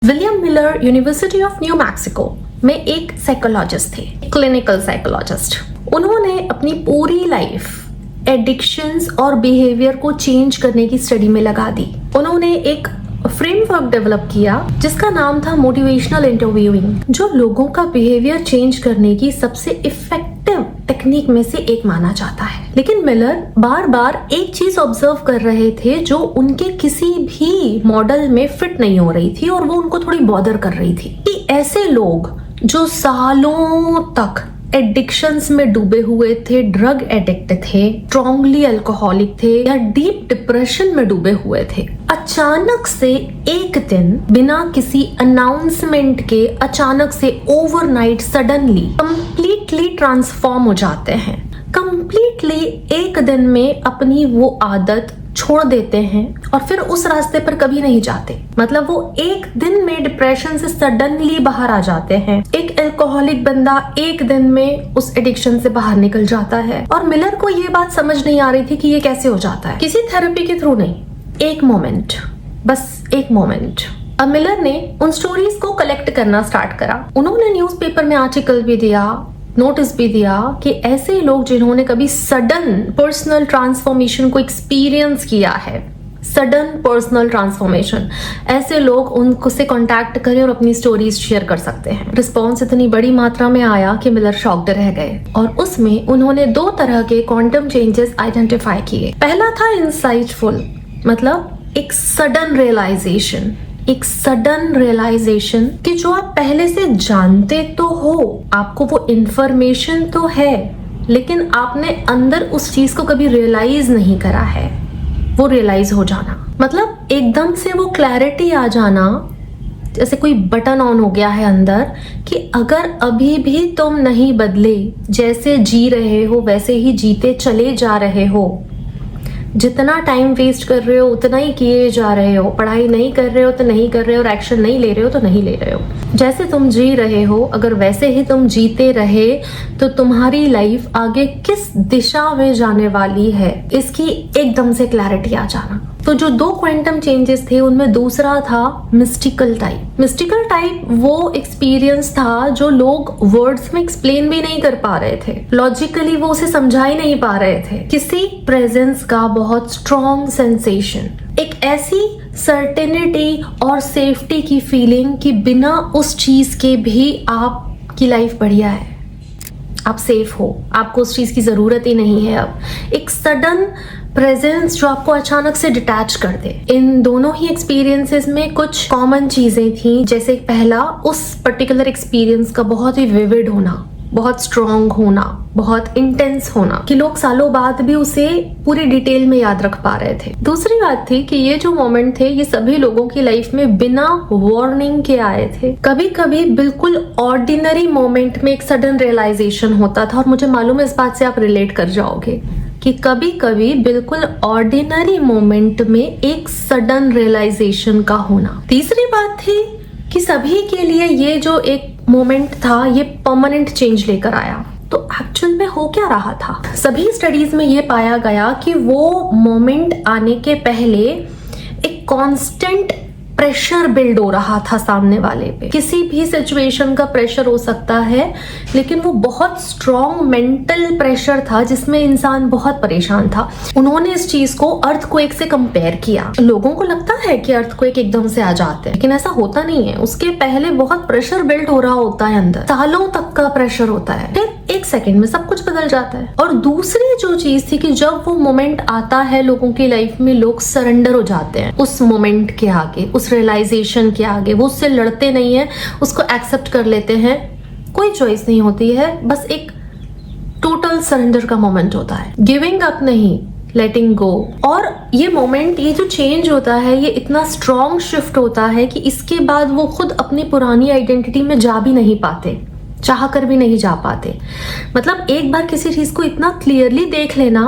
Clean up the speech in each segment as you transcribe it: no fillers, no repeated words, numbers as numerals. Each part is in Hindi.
William Miller university of new Mexico में एक साइकोलॉजिस्ट थे, क्लिनिकल साइकोलॉजिस्ट। उन्होंने अपनी पूरी लाइफ एडिक्शंस और बिहेवियर को चेंज करने की स्टडी में लगा दी। उन्होंने एक फ्रेमवर्क डेवलप किया जिसका नाम था मोटिवेशनल इंटरव्यूइंग, जो लोगों का बिहेवियर चेंज करने की सबसे इफेक्टिव टेक्निक में से एक माना जाता है। लेकिन मिलर बार बार एक चीज ऑब्जर्व कर रहे थे जो उनके किसी भी मॉडल में फिट नहीं हो रही थी और वो उनको थोड़ी बॉदर कर रही थी कि ऐसे लोग जो सालों तक एडिक्शंस में डूबे हुए थे, ड्रग एडिक्ट थे, स्ट्रॉन्गली अल्कोहलिक थे या डीप डिप्रेशन में डूबे हुए थे, अचानक से एक दिन बिना किसी अनाउंसमेंट के अचानक से ओवरनाइट सडनली कंप्लीटली ट्रांसफॉर्म हो जाते हैं। कंप्लीटली एक दिन में अपनी वो आदत छोड़ देते हैं और फिर उस रास्ते पर कभी नहीं जाते। मतलब वो एक दिन में डिप्रेशन से सडनली बाहर आ जाते हैं। एक अल्कोहलिक बंदा एक दिन में उस एडिक्शन से बाहर निकल जाता है। और मिलर को ये बात समझ नहीं आ रही थी कि ये कैसे हो जाता है, किसी थेरेपी के थ्रू नहीं, एक मोमेंट, बस एक मोमेंट। अब मिलर ने उन स्टोरीज को कलेक्ट करना स्टार्ट करा। उन्होंने न्यूज़पेपर में आर्टिकल भी दिया, नोटिस भी दिया कि ऐसे लोग जिन्होंने कभी सडन पर्सनल ट्रांसफॉर्मेशन को एक्सपीरियंस किया है, सडन पर्सनल ट्रांसफॉर्मेशन, ऐसे लोग उनको से कांटेक्ट करें और अपनी स्टोरीज शेयर कर सकते हैं। रिस्पॉन्स इतनी बड़ी मात्रा में आया कि मिलर शॉक्ड रह गए और उसमें उन्होंने 2 तरह के क्वांटम चेंजेस आइडेंटिफाई किए। पहला था इंसाइटफुल, मतलब एक सडन रियलाइजेशन, एक सडन रियलाइजेशन कि जो आप पहले से जानते तो हो, आपको वो इंफॉर्मेशन तो है, लेकिन आपने अंदर उस चीज को कभी रियलाइज नहीं करा है। वो रियलाइज हो जाना, मतलब एकदम से वो क्लैरिटी आ जाना, जैसे कोई बटन ऑन हो गया है अंदर कि अगर अभी भी तुम नहीं बदले, जैसे जी रहे हो वैसे ही जीते चले जा रहे हो, जितना टाइम वेस्ट कर रहे हो उतना ही किए जा रहे हो, पढ़ाई नहीं कर रहे हो तो नहीं कर रहे हो और एक्शन नहीं ले रहे हो तो नहीं ले रहे हो, जैसे तुम जी रहे हो अगर वैसे ही तुम जीते रहे तो तुम्हारी लाइफ आगे किस दिशा में जाने वाली है, इसकी एकदम से क्लैरिटी आ जाना। तो जो 2 क्वांटम चेंजेस थे उनमें दूसरा था मिस्टिकल टाइप। मिस्टिकल टाइप वो एक्सपीरियंस था जो लोग वर्ड्स में एक्सप्लेन भी नहीं कर पा रहे थे, लॉजिकली वो उसे समझा ही नहीं पा रहे थे। किसी प्रेजेंस का बहुत स्ट्रॉन्ग सेंसेशन, एक ऐसी सर्टेनिटी और सेफ्टी की फीलिंग कि बिना उस चीज के भी आपकी लाइफ बढ़िया है, आप सेफ हो, आपको उस चीज की जरूरत ही नहीं है। अब एक सडन प्रेजेंस जो आपको अचानक से डिटैच कर दे। इन दोनों ही एक्सपीरियंसेस में कुछ कॉमन चीजें थी, जैसे पहला उस पर्टिकुलर एक्सपीरियंस का बहुत ही विविड होना, बहुत स्ट्रॉन्ग होना, बहुत इंटेंस होना कि लोग सालों बाद भी उसे पूरी डिटेल में याद रख पा रहे थे। दूसरी बात थी कि ये जो मोमेंट थे ये सभी लोगों की लाइफ में बिना वार्निंग के आए थे। कभी कभी बिल्कुल ऑर्डिनरी मोमेंट में एक सडन रियलाइजेशन होता था और मुझे मालूम है इस बात से आप रिलेट कर जाओगे कि कभी कभी बिल्कुल ऑर्डिनरी मोमेंट में एक सडन रियलाइजेशन का होना। तीसरी बात थी कि सभी के लिए ये जो एक मोमेंट था ये परमानेंट चेंज लेकर आया। तो एक्चुअल में हो क्या रहा था? सभी स्टडीज में ये पाया गया कि वो मोमेंट आने के पहले एक कांस्टेंट प्रेशर बिल्ड हो रहा था सामने वाले पे। किसी भी सिचुएशन का प्रेशर हो सकता है, लेकिन वो बहुत स्ट्रॉन्ग मेंटल प्रेशर था जिसमें इंसान बहुत परेशान था। उन्होंने इस चीज को अर्थक्वेक से कंपेयर किया। लोगों को लगता है कि अर्थक्वेक एकदम से आ जाते हैं, लेकिन ऐसा होता नहीं है। उसके पहले बहुत प्रेशर बिल्ड हो रहा होता है, अंदर सालों तक का प्रेशर होता है, फिर एक सेकंड में सब कुछ बदल जाता है। और दूसरी जो चीज थी कि जब वो मोमेंट आता है लोगों की लाइफ में, लोग सरेंडर हो जाते हैं उस मोमेंट के आगे, उस रियलाइजेशन के आगे। वो उससे लड़ते नहीं है, उसको एक्सेप्ट कर लेते हैं। कोई चॉइस नहीं होती है, बस एक टोटल सरेंडर का मोमेंट होता है, गिविंग अप नहीं, लेटिंग गो। और ये मोमेंट, ये जो चेंज होता है, ये इतना स्ट्रॉन्ग शिफ्ट होता है कि इसके बाद वो खुद अपनी पुरानी आइडेंटिटी में जा भी नहीं पाते, चाह कर भी नहीं जा पाते। मतलब एक बार किसी चीज को इतना क्लियरली देख लेना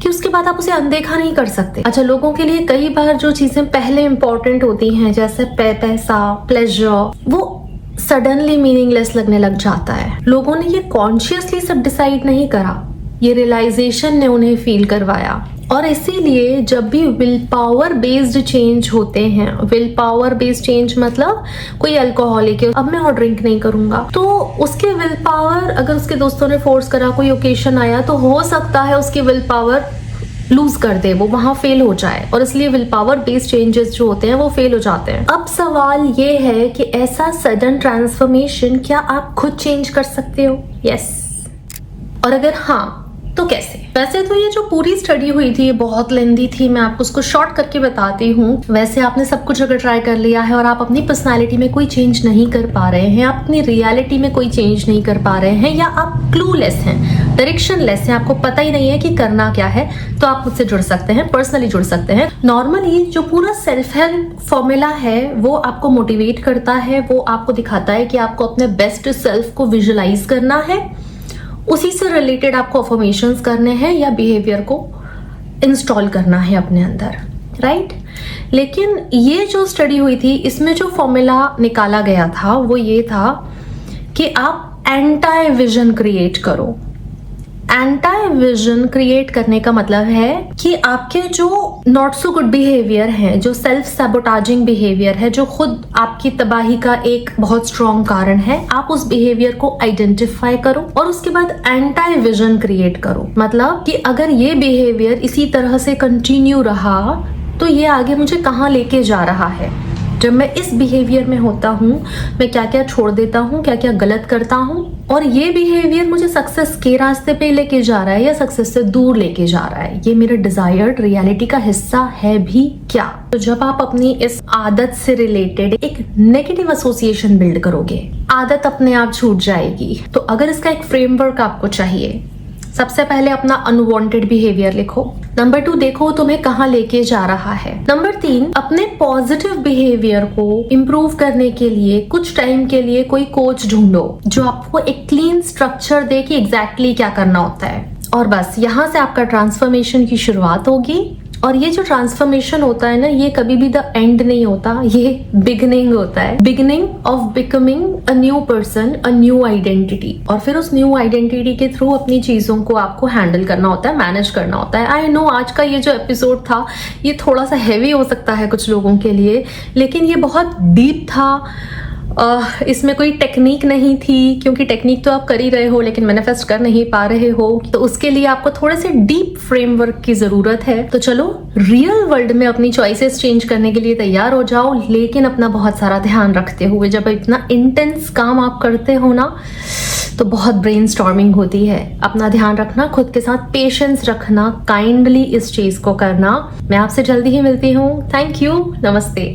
कि उसके बाद आप उसे अनदेखा नहीं कर सकते। अच्छा, लोगों के लिए कई बार जो चीजें पहले इंपॉर्टेंट होती हैं, जैसे पैसा, प्लेजर, वो सडनली मीनिंगलेस लगने लग जाता है। लोगों ने ये कॉन्शियसली सब डिसाइड नहीं करा, ये रियलाइजेशन ने उन्हें फील करवाया। और इसीलिए जब भी विल पावर बेस्ड चेंज होते हैं, विल पावर बेस्ड चेंज मतलब कोई अल्कोहलिक है, अब मैं और ड्रिंक नहीं करूंगा, तो उसके विल पावर, अगर उसके दोस्तों ने फोर्स करा, कोई ओकेशन आया, तो हो सकता है उसकी विल पावर लूज कर दे, वो वहां फेल हो जाए, और इसलिए विल पावर बेस्ड चेंजेस जो होते हैं वो फेल हो जाते हैं। अब सवाल ये है कि ऐसा सडन ट्रांसफॉर्मेशन क्या आप खुद चेंज कर सकते हो? यस। और अगर हाँ तो कैसे? वैसे तो ये जो पूरी स्टडी हुई थी ये बहुत लेंदी थी, मैं आपको उसको शॉर्ट करके बताती हूँ। वैसे आपने सब कुछ अगर ट्राई कर लिया है और आप अपनी पर्सनालिटी में कोई चेंज नहीं कर पा रहे हैं, आप अपनी रियलिटी में कोई चेंज नहीं कर पा रहे हैं, या आप क्लूलेस हैं, डायरेक्शनलेस हैं, आपको पता ही नहीं है कि करना क्या है, तो आप मुझसे जुड़ सकते हैं, पर्सनली जुड़ सकते हैं। नॉर्मली जो पूरा सेल्फ हेल्प फॉर्मूला है वो आपको मोटिवेट करता है, वो आपको दिखाता है कि आपको अपने बेस्ट सेल्फ को विजुअलाइज करना है, उसी से रिलेटेड आपको अफर्मेशंस करने हैं या बिहेवियर को इंस्टॉल करना है अपने अंदर, राइट? लेकिन ये जो स्टडी हुई थी इसमें जो फॉर्मूला निकाला गया था वो ये था कि आप एंटी विजन क्रिएट करो। एंटी विजन क्रिएट करने का मतलब है कि आपके जो नॉट सो गुड बिहेवियर है, जो सेल्फ सैबोटाजिंग बिहेवियर है, जो खुद आपकी तबाही का एक बहुत स्ट्रॉन्ग कारण है, आप उस बिहेवियर को आइडेंटिफाई करो और उसके बाद एंटी विजन क्रिएट करो। मतलब कि अगर ये बिहेवियर इसी तरह से कंटिन्यू रहा तो ये आगे मुझे कहाँ लेके जा रहा है, जब मैं इस बिहेवियर में होता हूँ मैं क्या क्या छोड़ देता हूँ, क्या क्या गलत करता हूँ, और ये बिहेवियर मुझे सक्सेस के रास्ते पे लेके जा रहा है या सक्सेस से दूर लेके जा रहा है, ये मेरे डिजायर्ड रियलिटी का हिस्सा है भी क्या? तो जब आप अपनी इस आदत से रिलेटेड एक नेगेटिव एसोसिएशन बिल्ड करोगे, आदत अपने आप छूट जाएगी। तो अगर इसका एक फ्रेमवर्क आपको चाहिए, सबसे पहले अपना अनवांटेड बिहेवियर लिखो। नंबर 2, देखो तुम्हें कहाँ लेके जा रहा है। नंबर 3, अपने पॉजिटिव बिहेवियर को इम्प्रूव करने के लिए कुछ टाइम के लिए कोई कोच ढूंढो जो आपको एक क्लीन स्ट्रक्चर दे कि एग्जैक्टली क्या करना होता है। और बस यहाँ से आपका ट्रांसफॉर्मेशन की शुरुआत होगी। और ये जो ट्रांसफॉर्मेशन होता है ना, ये कभी भी द एंड नहीं होता, ये बिगिनिंग होता है, beginning of becoming a new person, a new identity. और फिर उस न्यू आइडेंटिटी के थ्रू अपनी चीजों को आपको हैंडल करना होता है, मैनेज करना होता है। आई नो आज का ये जो एपिसोड था ये थोड़ा सा हैवी हो सकता है कुछ लोगों के लिए, लेकिन ये बहुत डीप था। इसमें कोई टेक्निक नहीं थी, क्योंकि टेक्निक तो आप कर ही रहे हो लेकिन मैनिफेस्ट कर नहीं पा रहे हो, तो उसके लिए आपको थोड़े से डीप फ्रेमवर्क की जरूरत है। तो चलो रियल वर्ल्ड में अपनी चॉइसेस चेंज करने के लिए तैयार हो जाओ, लेकिन अपना बहुत सारा ध्यान रखते हुए। जब इतना इंटेंस काम आप करते हो ना तो बहुत ब्रेनस्टॉर्मिंग होती है। अपना ध्यान रखना, खुद के साथ पेशेंस रखना, काइंडली इस चीज को करना। मैं आपसे जल्दी ही मिलती हूँ। थैंक यू, नमस्ते।